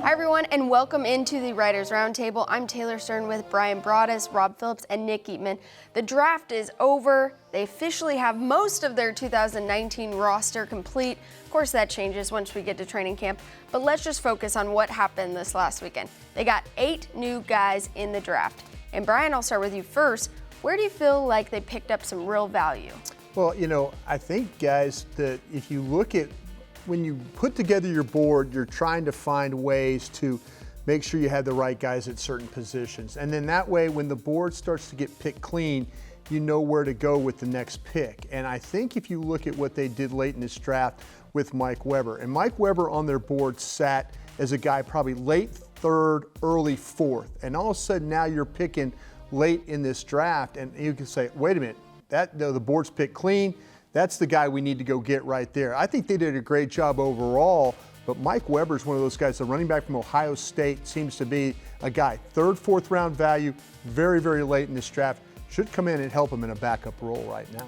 Hi, everyone, and welcome into the Writers Roundtable. I'm Taylor Stern with Brian Broaddus, Rob Phillips, and Nick Eatman. The draft is over. They officially have most of their 2019 roster complete. Of course, that changes once we get to training camp, but let's just focus on what happened this last weekend. They got 8 new guys in the draft. And Brian, I'll start with you first. Where do you feel like they picked up some real value? Well, I think, guys, that if you look at when you put together your board, you're trying to find ways to make sure you have the right guys at certain positions. And then that way, when the board starts to get picked clean, you know where to go with the next pick. And I think if you look at what they did late in this draft with Mike Weber, and Mike Weber on their board sat as a guy probably late third, early fourth. And all of a sudden now you're picking late in this draft, and you can say, wait a minute, the board's picked clean. That's the guy we need to go get right there. I think they did a great job overall, but Mike Weber's one of those guys, the running back from Ohio State, seems to be a guy, third, fourth round value, very, very late in this draft. Should come in and help him in a backup role right now.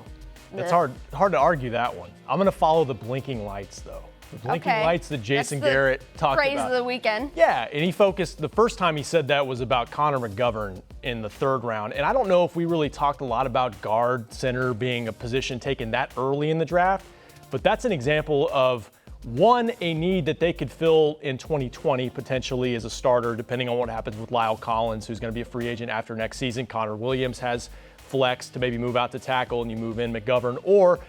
It's hard to argue that one. I'm going to follow the blinking lights, though. The blinking lights that Jason Garrett talked about. Phrase of the weekend. Yeah, and he focused, the first time he said that was about Connor McGovern in the third round. And I don't know if we really talked a lot about guard, center being a position taken that early in the draft, but that's an example of, one, a need that they could fill in 2020 potentially as a starter, depending on what happens with Lyle Collins, who's going to be a free agent after next season. Connor Williams has flex to maybe move out to tackle and you move in McGovern, or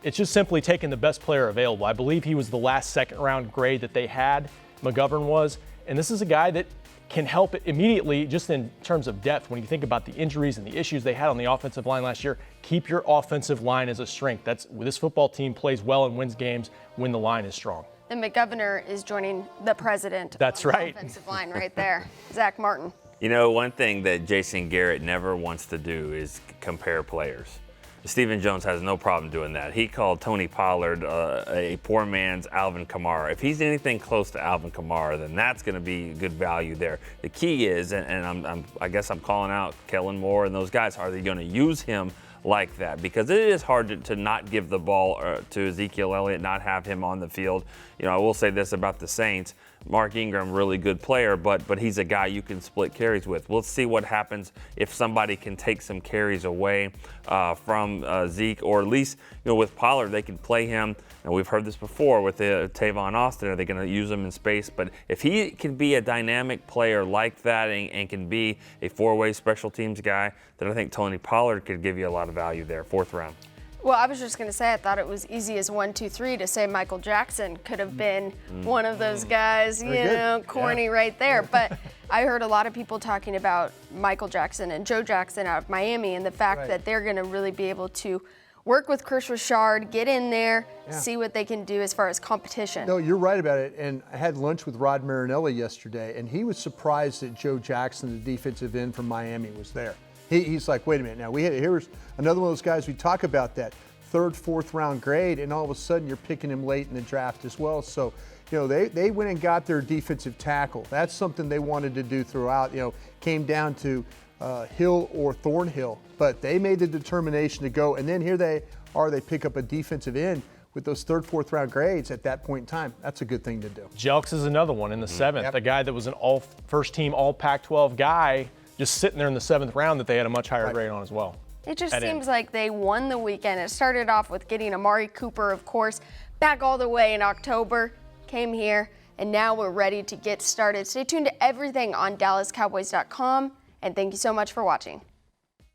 it's just simply taking the best player available. I believe he was the last second-round grade that they had, McGovern was, and this is a guy that can help immediately just in terms of depth. When you think about the injuries and the issues they had on the offensive line last year, keep your offensive line as a strength. This football team plays well and wins games when the line is strong. The McGovernor is joining the president. That's of right. The offensive line right there. Zach Martin. One thing that Jason Garrett never wants to do is compare players. Stephen Jones has no problem doing that. He called Tony Pollard a poor man's Alvin Kamara. If he's anything close to Alvin Kamara, then that's going to be good value there. The key is, and I guess I'm calling out Kellen Moore and those guys, are they going to use him like that? Because it is hard to not give the ball to Ezekiel Elliott, not have him on the field. I will say this about the Saints. Mark Ingram, really good player, but he's a guy you can split carries with. We'll see what happens if somebody can take some carries away from Zeke, or at least, with Pollard, they can play him. And we've heard this before with Tavon Austin. Are they going to use him in space? But if he can be a dynamic player like that and can be a four-way special teams guy, then I think Tony Pollard could give you a lot of value there, fourth round. Well, I was just going to say, I thought it was easy as 1, 2, 3 to say Michael Jackson could have been one of those guys, corny right there. But I heard a lot of people talking about Michael Jackson and Joe Jackson out of Miami, and the fact that they're going to really be able to work with Chris Richard, get in there, see what they can do as far as competition. No, you're right about it. And I had lunch with Rod Marinelli yesterday, and he was surprised that Joe Jackson, the defensive end from Miami, was there. He's like, wait a minute, now here's another one of those guys, we talk about that third, fourth round grade, and all of a sudden you're picking him late in the draft as well. So, they went and got their defensive tackle. That's something they wanted to do throughout. Came down to Hill or Thornhill, but they made the determination to go, and then here they pick up a defensive end with those third, fourth round grades at that point in time. That's a good thing to do. Jelks is another one in the seventh, a guy that was an first team all Pac-12 guy, just sitting there in the 7th round that they had a much higher grade on as well. It just seems like they won the weekend. It started off with getting Amari Cooper, of course, back all the way in October, came here, and now we're ready to get started. Stay tuned to everything on DallasCowboys.com, and thank you so much for watching.